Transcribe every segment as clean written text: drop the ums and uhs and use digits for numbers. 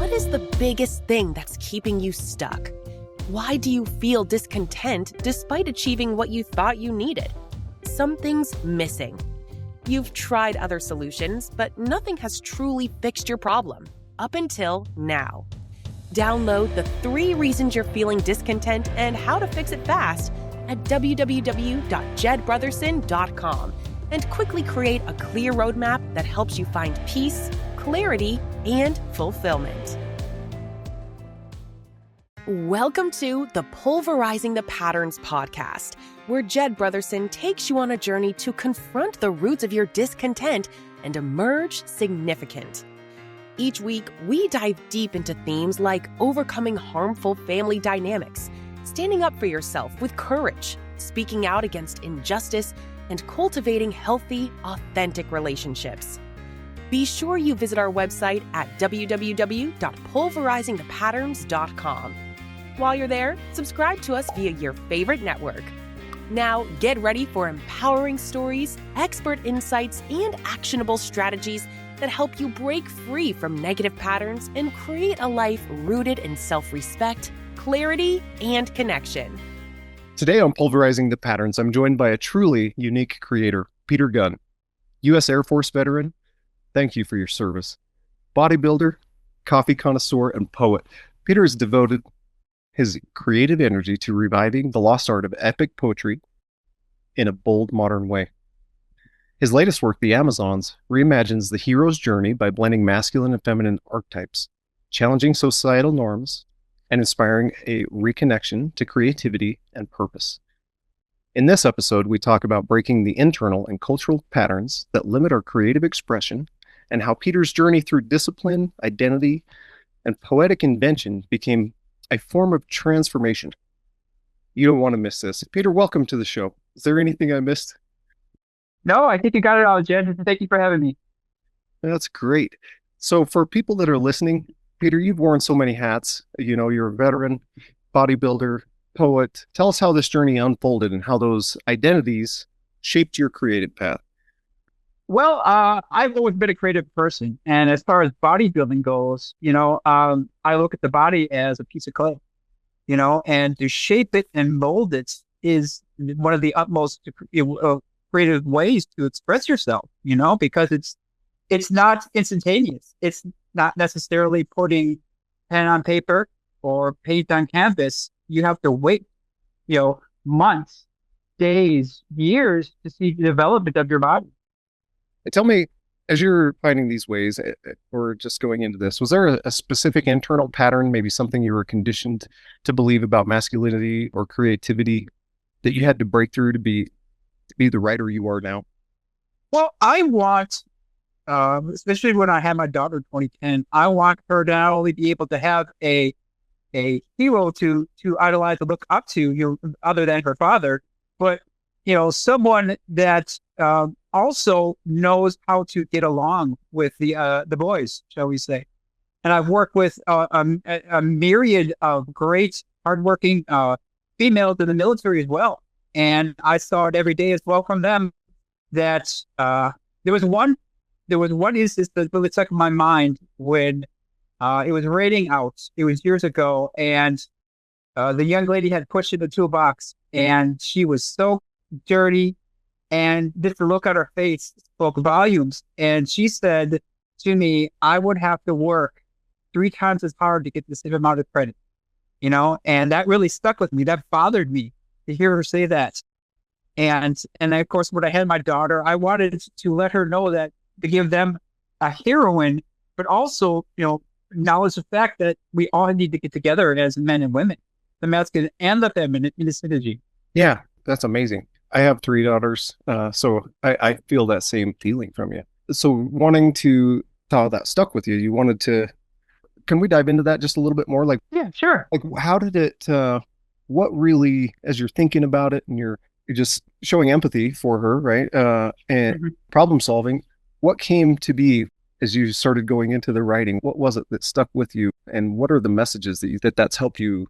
what is the biggest thing that's keeping you stuck? Why do you feel discontent despite achieving what you thought you needed? Something's missing. You've tried other solutions, but nothing has truly fixed your problem, up until now. Download the 3 reasons you're feeling discontent and how to fix it fast at www.jedbrotherson.com and quickly create a clear roadmap that helps you find peace, clarity, and fulfillment. Welcome to the Pulverizing the Patterns podcast, where Jed Brotherson takes you on a journey to confront the roots of your discontent and emerge significant. Each week, we dive deep into themes like overcoming harmful family dynamics, standing up for yourself with courage, speaking out against injustice, and cultivating healthy, authentic relationships. Be sure you visit our website at www.pulverizingthepatterns.com. While you're there, subscribe to us via your favorite network. Now, get ready for empowering stories, expert insights, and actionable strategies that help you break free from negative patterns and create a life rooted in self-respect, clarity, and connection. Today on Pulverizing the Patterns, I'm joined by a truly unique creator, Peter Gunn, U.S. Air Force veteran. Thank you for your service. Bodybuilder, coffee connoisseur, and poet. Peter has devoted his creative energy to reviving the lost art of epic poetry in a bold, modern way. His latest work, The Amazons, reimagines the hero's journey by blending masculine and feminine archetypes, challenging societal norms, and inspiring a reconnection to creativity and purpose. In this episode, we talk about breaking the internal and cultural patterns that limit our creative expression and how Peter's journey through discipline, identity, and poetic invention became a form of transformation. You don't want to miss this. Peter, welcome to the show. Is there anything I missed? No, I think you got it all, Jen. Thank you for having me. That's great. So for people that are listening, Peter, you've worn so many hats. You know, you're a veteran, bodybuilder, poet. Tell us how this journey unfolded and how those identities shaped your creative path. Well, I've always been a creative person. And as far as bodybuilding goes, I look at the body as a piece of clay, and to shape it and mold it is one of the utmost creative ways to express yourself, because it's not instantaneous. It's not necessarily putting pen on paper or paint on canvas. You have to wait, months, days, years to see the development of your body. Tell me, as you're finding these ways, or just going into this, was there a specific internal pattern, maybe something you were conditioned to believe about masculinity or creativity that you had to break through to be the writer you are now? Well, I want, especially when I had my daughter in 2010, I want her to not only be able to have a hero to idolize and look up to, other than her father, but someone that also knows how to get along with the boys, shall we say. And I've worked with a myriad of great, hardworking females in the military as well. And I saw it every day as well from them that there was one instance that really stuck in my mind when it was raining out. It was years ago, and the young lady had pushed in the toolbox, and she was so dirty, and just the look on her face spoke volumes. And she said to me, I would have to work 3 times as hard to get the same amount of credit, and that really stuck with me. That bothered me to hear her say that. And of course, when I had my daughter, I wanted to let her know that, to give them a heroine, but also, acknowledge the fact that we all need to get together as men and women, the masculine and the feminine, in a synergy. Yeah, that's amazing. I have 3 daughters, so I feel that same feeling from you. So wanting to, how that stuck with you, you wanted to, can we dive into that just a little bit more? Like, yeah, sure. Like, how did it, what really, as you're thinking about it and you're just showing empathy for her, right? And problem solving, what came to be as you started going into the writing? What was it that stuck with you? And what are the messages that's helped you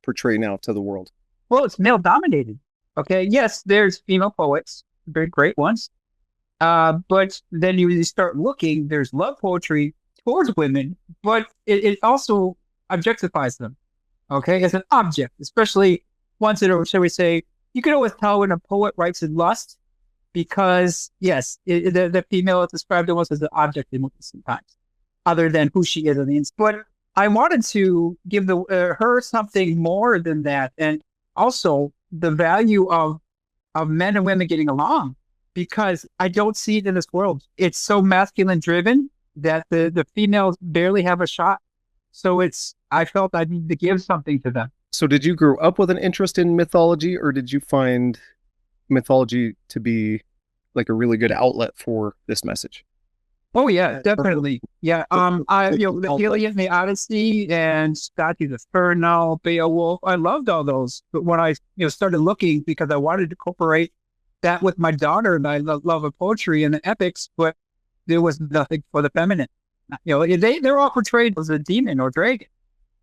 portray now to the world? Well, it's male dominated. Okay. Yes, there's female poets, very great ones. But then you start looking, there's love poetry towards women, but it also objectifies them, okay, as an object, especially ones that are, shall we say, you can always tell when a poet writes in lust because, yes, the female is described almost as an object in sometimes, other than who she is on the inside. But I wanted to give her something more than that, and also the value of men and women getting along, because I don't see it in this world. It's so masculine driven that the females barely have a shot. So I felt I needed to give something to them. So did you grow up with an interest in mythology, or did you find mythology to be like a really good outlet for this message? Oh yeah, definitely. Yeah. The Iliad, the Odyssey, and Statues of Inferno, Beowulf. I loved all those. But when I started looking, because I wanted to incorporate that with my daughter, and I love of poetry and the epics, but there was nothing for the feminine. They're all portrayed as a demon or dragon,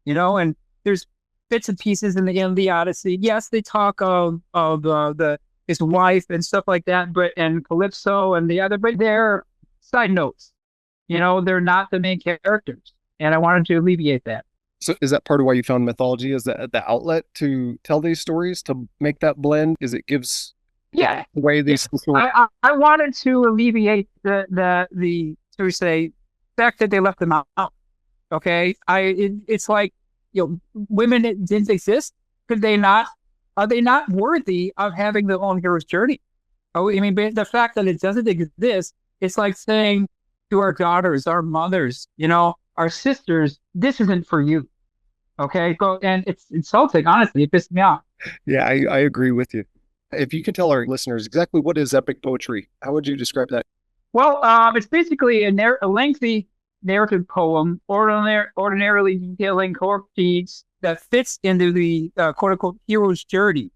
and there's bits and pieces in the Odyssey. Yes, they talk of his wife and stuff like that, and Calypso and the other, but they're side notes. They're not the main characters, and I wanted to alleviate that. So is that part of why you found mythology as the outlet to tell these stories, to make that blend? Is it gives way these stories? I wanted to alleviate the shall we say, fact that they left them out. Okay, it's like women didn't exist. Could they not? Are they not worthy of having their own hero's journey? Oh, I mean, the fact that it doesn't exist, it's like saying to our daughters, our mothers, our sisters, this isn't for you. Okay, and it's insulting. Honestly, it pissed me off. Yeah, I agree with you. If you could tell our listeners exactly what is epic poetry, how would you describe that? Well, it's basically a lengthy narrative poem, ordinarily detailing core feats that fits into the quote-unquote hero's journey.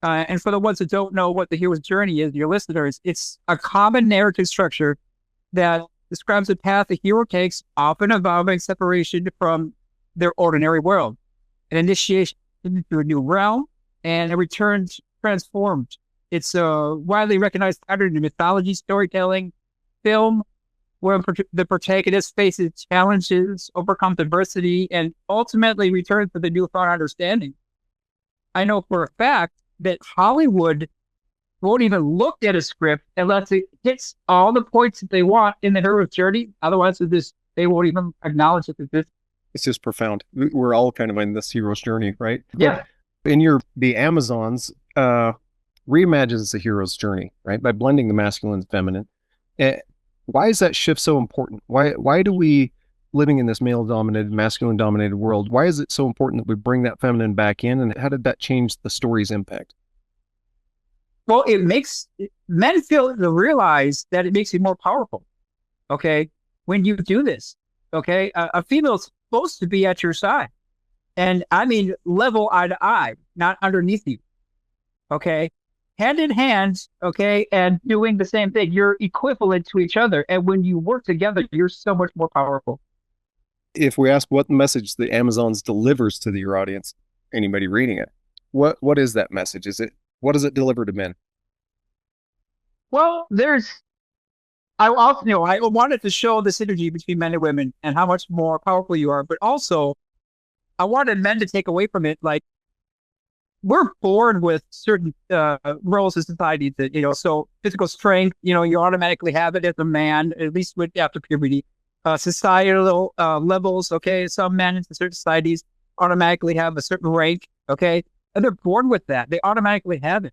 And for the ones that don't know what the hero's journey is, your listeners, it's a common narrative structure that describes the path the hero takes, often involving separation from their ordinary world, an initiation into a new realm, and a return transformed. It's a widely recognized pattern in mythology, storytelling, film, where the protagonist faces challenges, overcomes adversity, and ultimately returns to the newfound understanding. I know for a fact that Hollywood won't even look at a script unless it hits all the points that they want in the hero's journey. Otherwise, they won't even acknowledge it. It's just profound. We're all kind of in this hero's journey, right? Yeah. In the Amazons, reimagines the hero's journey, right? By blending the masculine and feminine. Why is that shift so important? Why do we, living in this male-dominated, masculine-dominated world, why is it so important that we bring that feminine back in? And how did that change the story's impact? Well, it makes men realize that it makes you more powerful. Okay, when you do this, okay, a female's supposed to be at your side, and I mean level eye to eye, not underneath you. Okay, hand in hand, okay, and doing the same thing. You're equivalent to each other, and when you work together, you're so much more powerful. If we ask what message the Amazons delivers to your audience, anybody reading it, what is that message? What does it deliver to men? Well, I wanted to show the synergy between men and women and how much more powerful you are, but also I wanted men to take away from it, like, we're born with certain roles in society that, so physical strength, you automatically have it as a man, at least after puberty. Societal levels, okay, some men in certain societies automatically have a certain rank, okay, and they're born with that. They automatically have it.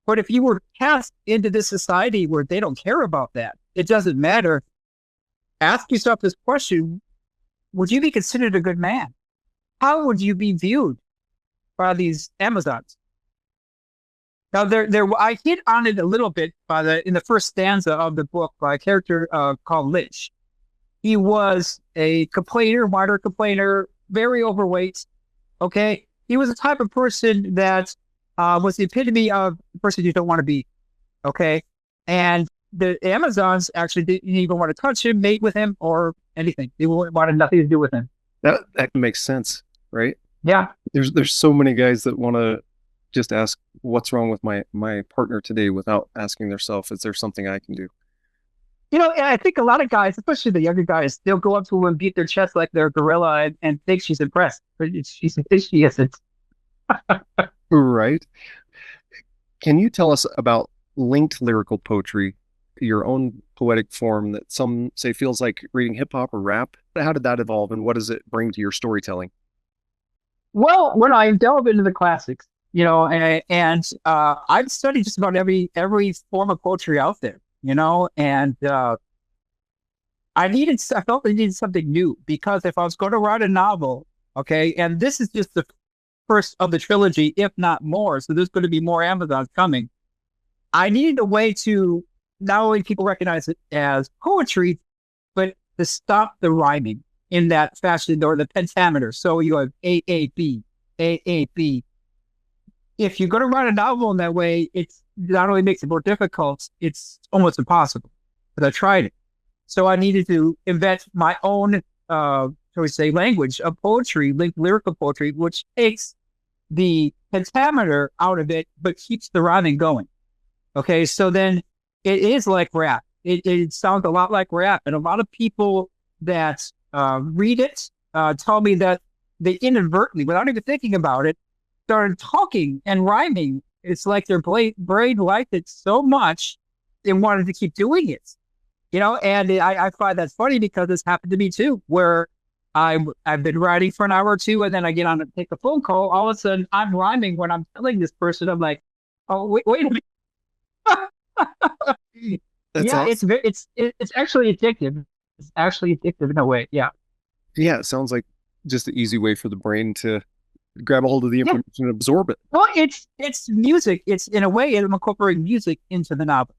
But if you were cast into this society where they don't care about that, it doesn't matter. Ask yourself this question: would you be considered a good man? How would you be viewed by these Amazons? Now, I hit on it a little bit in the first stanza of the book by a character called Lich. He was a minor complainer, very overweight. Okay, he was the type of person that was the epitome of the person you don't want to be. Okay, and the Amazons actually didn't even want to touch him, mate with him, or anything. They wanted nothing to do with him. That makes sense, right? Yeah. There's so many guys that want to just ask, what's wrong with my partner today, without asking themselves, is there something I can do? And I think a lot of guys, especially the younger guys, they'll go up to her and beat their chest like they're a gorilla and think she's impressed. But she isn't. Right. Can you tell us about linked lyrical poetry, your own poetic form that some say feels like reading hip hop or rap? How did that evolve and what does it bring to your storytelling? Well, when I delve into the classics, I've studied just about every form of poetry out there, and I felt I needed something new because if I was going to write a novel, okay, and this is just the first of the trilogy, if not more, so there's going to be more Amazons coming. I needed a way to not only people recognize it as poetry, but to stop the rhyming in that fashion or the pentameter. So you have AAB, AAB. If you're going to write a novel in that way, it's not only makes it more difficult, it's almost impossible. But I tried it. So I needed to invent my own, shall we say, language of poetry, linked lyrical poetry, which takes the pentameter out of it, but keeps the rhyming going. Okay, so then it is like rap. It sounds a lot like rap. And a lot of people that read it tell me that they inadvertently, without even thinking about it, started talking and rhyming. It's like their brain liked it so much, they wanted to keep doing it. And I find that's funny because this happened to me too, where I've been writing for an hour or two and then I get on to take a phone call. All of a sudden I'm rhyming when I'm telling this person, I'm like, oh, wait a minute. That's Yeah, awesome. it's actually addictive. It's actually addictive in a way. Yeah. Yeah, it sounds like just an easy way for the brain to grab a hold of the Yeah. information and absorb it. Well, it's music. It's in a way, I'm incorporating music into the novel.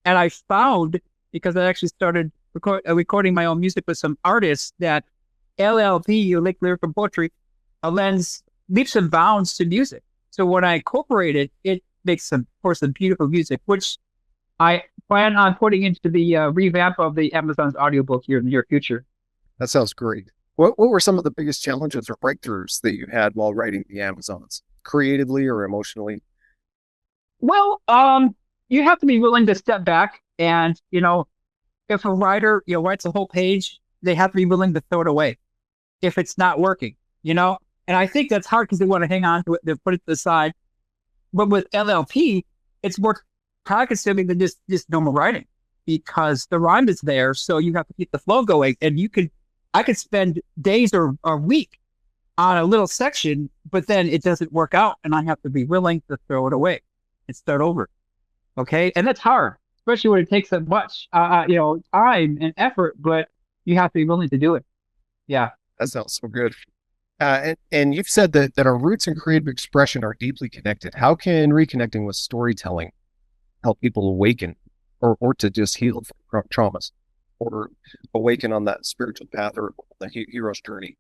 And I found, because I actually started recording my own music with some artists, that LLP, or linked lyrical poetry, lends leaps and bounds to music. So when I incorporate it, it makes some beautiful music, which I plan on putting into the revamp of the Amazon's audiobook here in the near future. That sounds great. What were some of the biggest challenges or breakthroughs that you had while writing the Amazons, creatively or emotionally? Well, you have to be willing to step back and, if a writer, writes a whole page, they have to be willing to throw it away if it's not working, And I think that's hard because they want to hang on to it, they put it to the side. But with LLP, it's more time consuming than just normal writing because the rhyme is there. So you have to keep the flow going. And I could spend days or a week on a little section, but then it doesn't work out. And I have to be willing to throw it away and start over. Okay. And that's hard, especially when it takes so much, time and effort, but you have to be willing to do it. Yeah. That sounds so good. And you've said that our roots and creative expression are deeply connected. How can reconnecting with storytelling help people awaken or to just heal from traumas or awaken on that spiritual path or the hero's journey?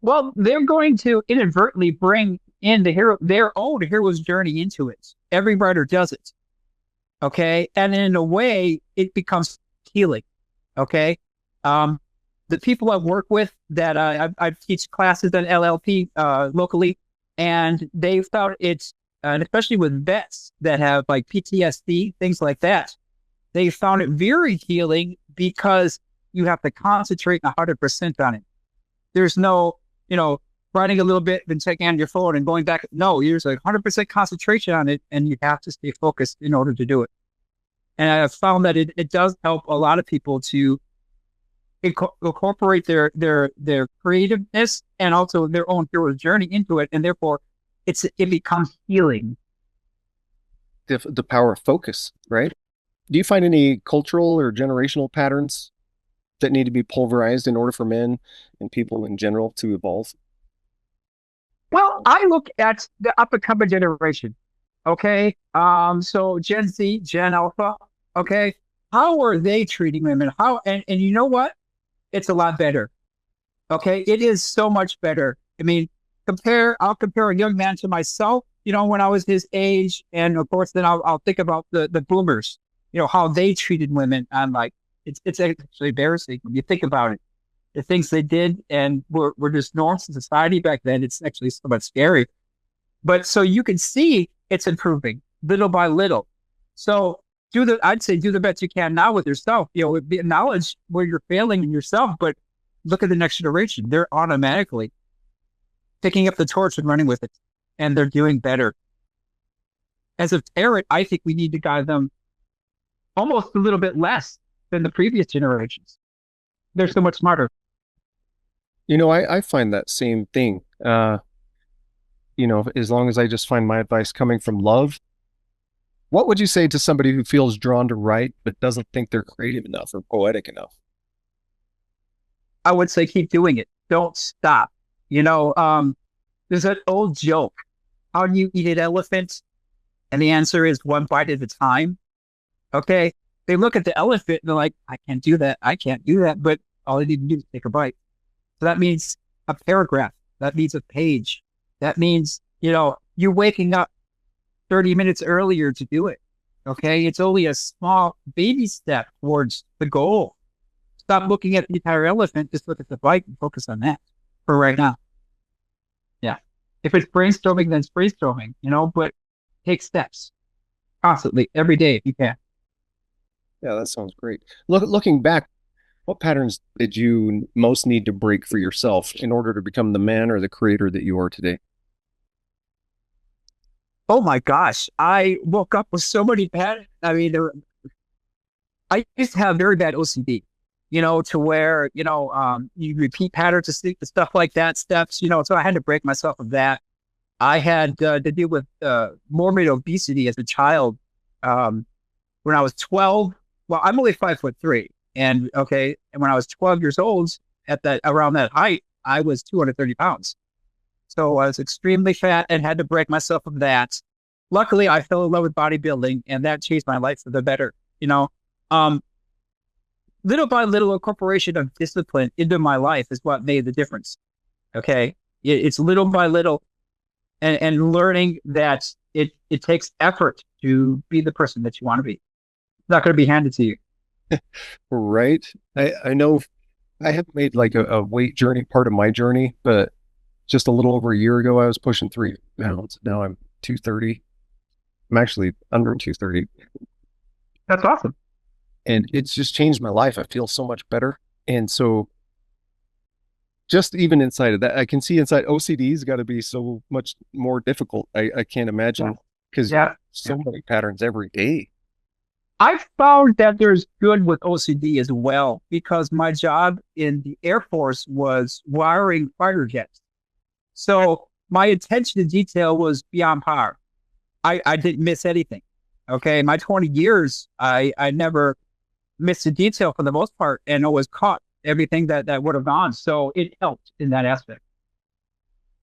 Well, they're going to inadvertently bring in their own hero's journey into it. Every writer does it. Okay. And in a way, it becomes healing. Okay. The people I work with that I teach classes at LLP locally, and they found it's, and especially with vets that have like PTSD, things like that, they found it very healing because you have to concentrate 100% on it. There's no, writing a little bit, then taking on your phone and going back. No, there's 100% concentration on it, and you have to stay focused in order to do it. And I have found that it does help a lot of people to incorporate their creativeness and also their own hero's journey into it, and therefore it becomes healing. The power of focus, right? Do you find any cultural or generational patterns that need to be pulverized in order for men and people in general to evolve? Well, I look at the up and coming generation. Okay, so Gen Z, Gen Alpha. Okay, how are they treating women? And you know what? It's a lot better. Okay. It is so much better. I mean, I'll compare a young man to myself, when I was his age. And of course, then I'll think about the boomers, how they treated women. I'm like, it's actually embarrassing when you think about it. The things they did and were just norms in society back then. It's actually somewhat scary. But so you can see it's improving little by little. So I'd say do the best you can now with yourself. Acknowledge where you're failing in yourself, but look at the next generation. They're automatically picking up the torch and running with it, and they're doing better. As a parent, I think we need to guide them almost a little bit less than the previous generations. They're so much smarter. I find that same thing. As long as I just find my advice coming from love, what would you say to somebody who feels drawn to write but doesn't think they're creative enough or poetic enough? I would say keep doing it. Don't stop. There's an old joke. How do you eat an elephant? And the answer is one bite at a time. Okay. They look at the elephant and they're like, I can't do that. I can't do that. But all they need to do is take a bite. So that means a paragraph. That means a page. That means, you're waking up 30 minutes earlier to do it. Okay. It's only a small baby step towards the goal. Stop looking at the entire elephant. Just look at the bite and focus on that for right now. Yeah. If it's brainstorming, then it's brainstorming, but take steps constantly every day if you can. Yeah, that sounds great. Looking back, what patterns did you most need to break for yourself in order to become the man or the creator that you are today? Oh my gosh. I woke up with so many patterns. I mean, I used to have very bad OCD, to where, you repeat patterns to sleep and stuff like that, steps, so I had to break myself of that. I had to deal with morbid obesity as a child. When I was 12, well, I'm only 5'3". And when I was 12 years old, around that height, I was 230 pounds. So I was extremely fat and had to break myself of that. Luckily, I fell in love with bodybuilding, and that changed my life for the better. Little by little, incorporation of discipline into my life is what made the difference. Okay, it's little by little, and learning that it takes effort to be the person that you want to be. It's not going to be handed to you. Right. I know I have made like a weight journey part of my journey, but just a little over a year ago, I was pushing 3 pounds. Now I'm 230. I'm actually under 230. That's awesome. And it's just changed my life. I feel so much better. And so just even inside of that, I can see inside OCD's got to be so much more difficult. I can't imagine because so many patterns every day. I've found that there's good with OCD as well, because my job in the Air Force was wiring fighter jets. So my attention to detail was beyond par. I didn't miss anything. Okay. My 20 years, I never missed a detail for the most part, and always caught everything that would have gone. So it helped in that aspect.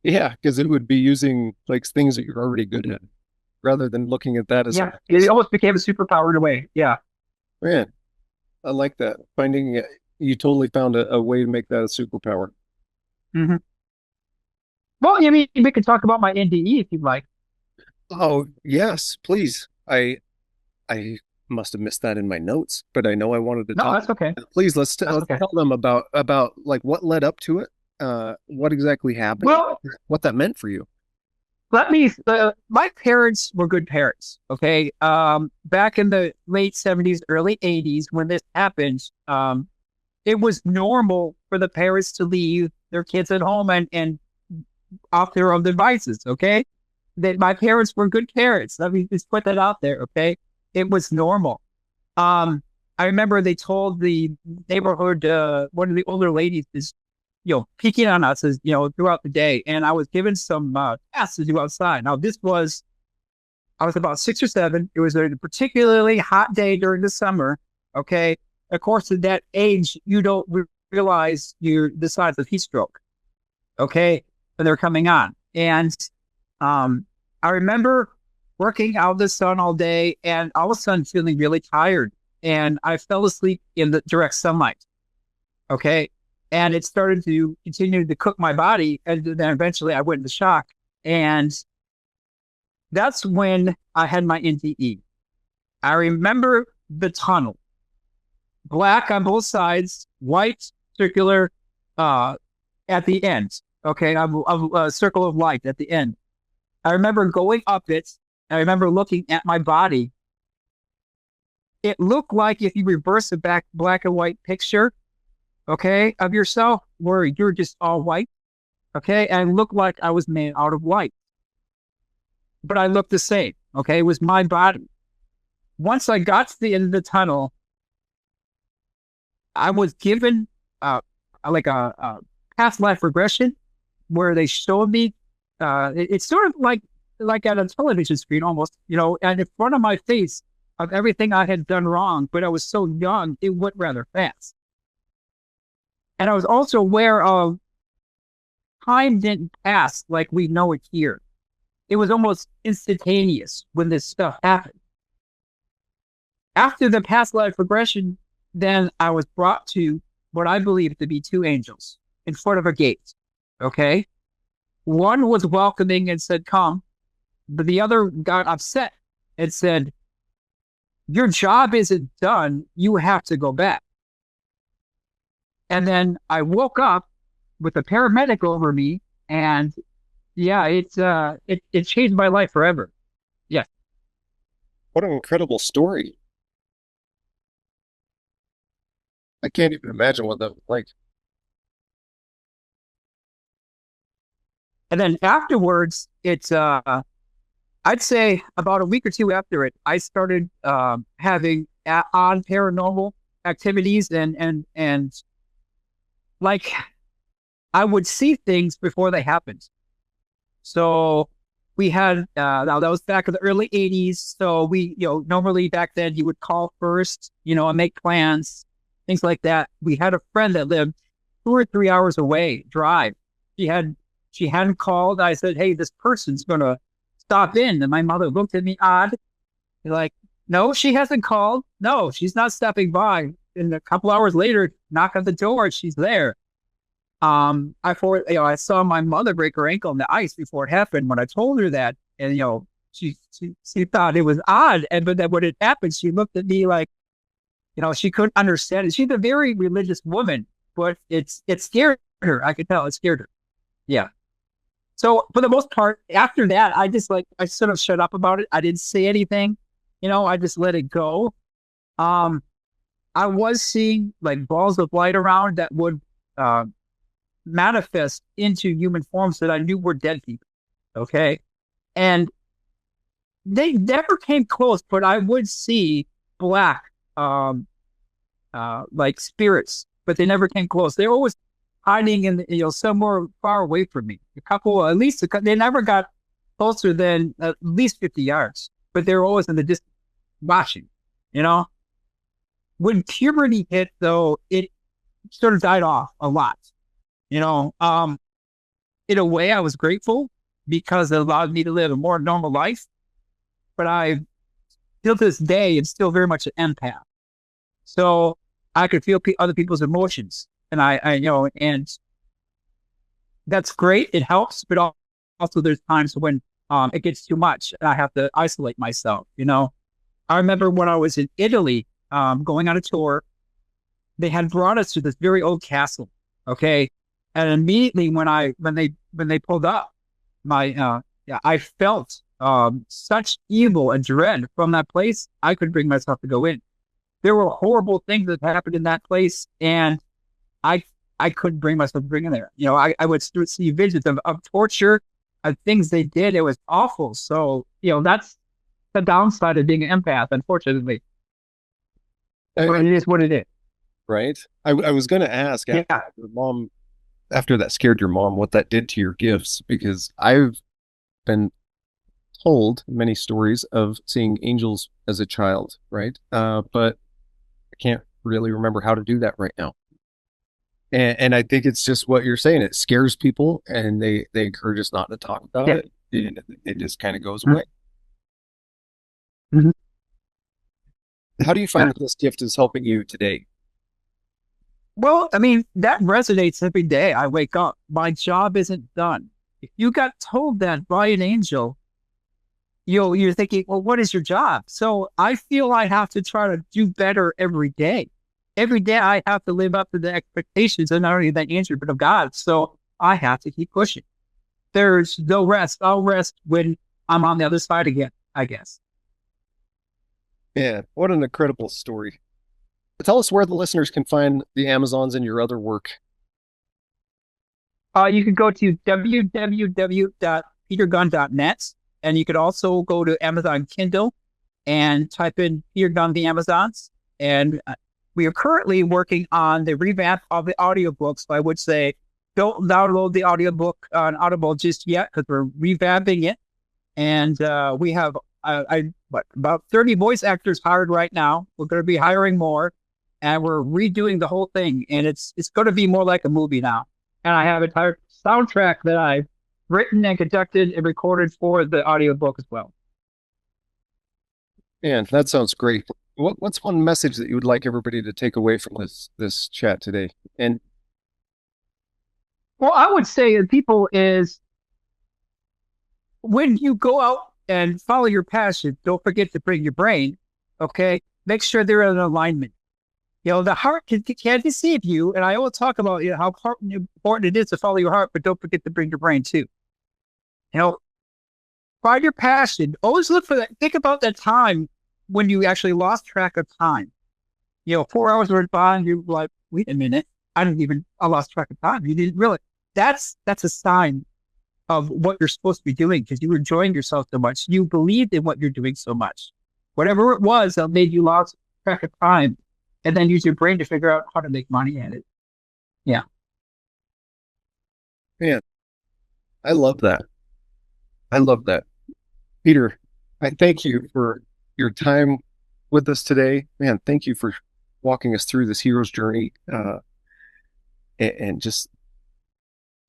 Yeah. Because it would be using like things that you're already good at, rather than looking at that as it almost became a superpower in a way. Yeah. Man, I like that. Finding you totally found a way to make that a superpower. Mm-hmm. Well, I mean, we could talk about my NDE if you'd like. Oh, yes, please. I must have missed that in my notes, but I know I wanted to talk. No, that's okay. Please, let's tell them about like what led up to it, what exactly happened, what that meant for you. My parents were good parents. Okay. Back in the late 70s, early 80s, when this happened, it was normal for the parents to leave their kids at home and off their own devices. Okay. My parents were good parents. Let me just put that out there. Okay. It was normal. I remember they told the neighborhood, one of the older ladies is, peeking on us as, throughout the day. And I was given some tasks to do outside. Now, I was about 6 or 7. It was a particularly hot day during the summer. Okay. Of course, at that age, you don't realize you're the size of heat stroke. Okay. When they're coming on. And I remember working out in the sun all day, and all of a sudden feeling really tired. And I fell asleep in the direct sunlight. Okay. And it started to continue to cook my body. And then eventually I went into shock. And that's when I had my NDE. I remember the tunnel, black on both sides, white, circular, at the end. Okay. A circle of light at the end. I remember going up it. I remember looking at my body it looked like if you reverse a black and white picture, okay, of yourself, where you're just all white, okay, and it looked like I was made out of white, but I looked the same, okay, it was my body. Once I got to the end of the tunnel, I was given like a past life regression where they showed me, it's sort of like at a television screen almost, and in front of my face of everything I had done wrong, but I was so young, it went rather fast. And I was also aware of time didn't pass like we know it here. It was almost instantaneous when this stuff happened. After the past life regression, then I was brought to what I believe to be two angels in front of a gate. Okay. One was welcoming and said, come, but the other got upset and said, your job isn't done. You have to go back. And then I woke up with a paramedic over me, and yeah, it changed my life forever. Yes. What an incredible story. I can't even imagine what that was like. And then afterwards, it's I'd say about a week or two after it, I started having odd paranormal activities, and like I would see things before they happened. So we had now that was back in the early '80s. So we, normally back then you would call first, and make plans, things like that. We had a friend that lived 2 or 3 hours away, drive. She hadn't called. I said, hey, this person's gonna stop in. And my mother looked at me odd. Like, no, she hasn't called. No, she's not stopping by. And a couple hours later, knock on the door, she's there. I saw my mother break her ankle on the ice before it happened. When I told her that, and she thought it was odd. But then when it happened, she looked at me like, she couldn't understand it. She's a very religious woman, but it scared her. I could tell it scared her. Yeah. So for the most part, after that, I sort of shut up about it. I didn't say anything, I just let it go. I was seeing like balls of light around that would manifest into human forms that I knew were dead people. Okay. And they never came close, but I would see black, like spirits, but they never came close. They were always hiding in, somewhere far away from me. They never got closer than at least 50 yards, but they were always in the distance watching, When puberty hit, though, it sort of died off a lot. In a way, I was grateful because it allowed me to live a more normal life. But I, till this day, am still very much an empath. So I could feel other people's emotions, and and that's great. It helps, but also there's times when it gets too much, and I have to isolate myself. I remember when I was in Italy, going on a tour, they had brought us to this very old castle. Okay. And immediately when they pulled up, I felt such evil and dread from that place. I couldn't bring myself to go in. There were horrible things that happened in that place, and I couldn't bring myself to bring in there. I would see visions of torture, of things they did. It was awful. So, that's the downside of being an empath, unfortunately. But it is what it is. Right. I was going to ask after that scared your mom, what that did to your gifts, because I've been told many stories of seeing angels as a child, right? But I can't really remember how to do that right now. And I think it's just what you're saying. It scares people, and they encourage us not to talk about it. And it just kind of goes away. Mm-hmm. How do you find that this gift is helping you today? Well, that resonates every day. I wake up. My job isn't done. If you got told that by an angel, you're thinking, well, what is your job? So I feel I have to try to do better every day. Every day I have to live up to the expectations of not only that angel, but of God. So I have to keep pushing. There's no rest. I'll rest when I'm on the other side again, I guess. Yeah, what an incredible story. Tell us where the listeners can find the Amazons and your other work. You can go to www.petergunn.net, and you could also go to Amazon Kindle and type in Peter Gunn the Amazons. And we are currently working on the revamp of the audiobooks. So I would say don't download the audiobook on Audible just yet because we're revamping it. And we have about 30 voice actors hired right now. We're going to be hiring more, and we're redoing the whole thing. And it's going to be more like a movie now. And I have an entire soundtrack that I've written and conducted and recorded for the audiobook as well. Man, that sounds great. What's one message that you would like everybody to take away from this chat today? And Well, I would say to people is when you go out and follow your passion, don't forget to bring your brain. Okay. Make sure they're in alignment. The heart can deceive you. And I always talk about how important it is to follow your heart, but don't forget to bring your brain too. Find your passion. Always look for that. Think about that time when you actually lost track of time. 4 hours went by and you're like, wait a minute, I lost track of time. You didn't really. That's a sign of what you're supposed to be doing because you were enjoying yourself so much. You believed in what you're doing so much. Whatever it was that made you lose track of time, and then use your brain to figure out how to make money at it. Yeah. man, I love that. I love that. Peter, I thank you for your time with us today. Man, thank you for walking us through this hero's journey. And just,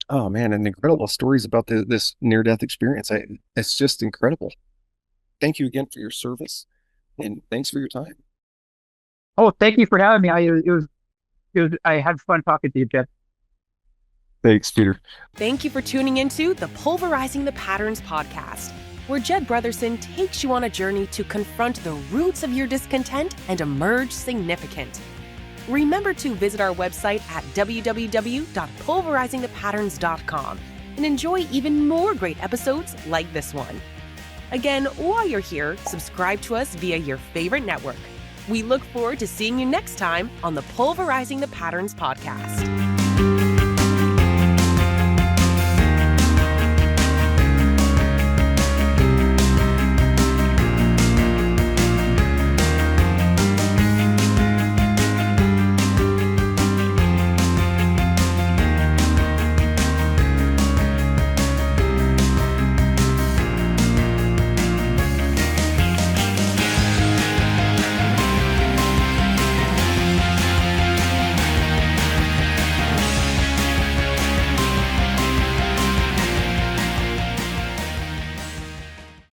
oh man, and incredible stories about this near-death experience. It's just incredible. Thank you again for your service, and thanks for your time. Oh, thank you for having me. I had fun talking to you, Jeff. Thanks, Peter. Thank you for tuning into the Pulverizing the Patterns podcast, where Jed Brotherson takes you on a journey to confront the roots of your discontent and emerge significant. Remember to visit our website at www.pulverizingthepatterns.com and enjoy even more great episodes like this one. Again, while you're here, subscribe to us via your favorite network. We look forward to seeing you next time on the Pulverizing the Patterns podcast.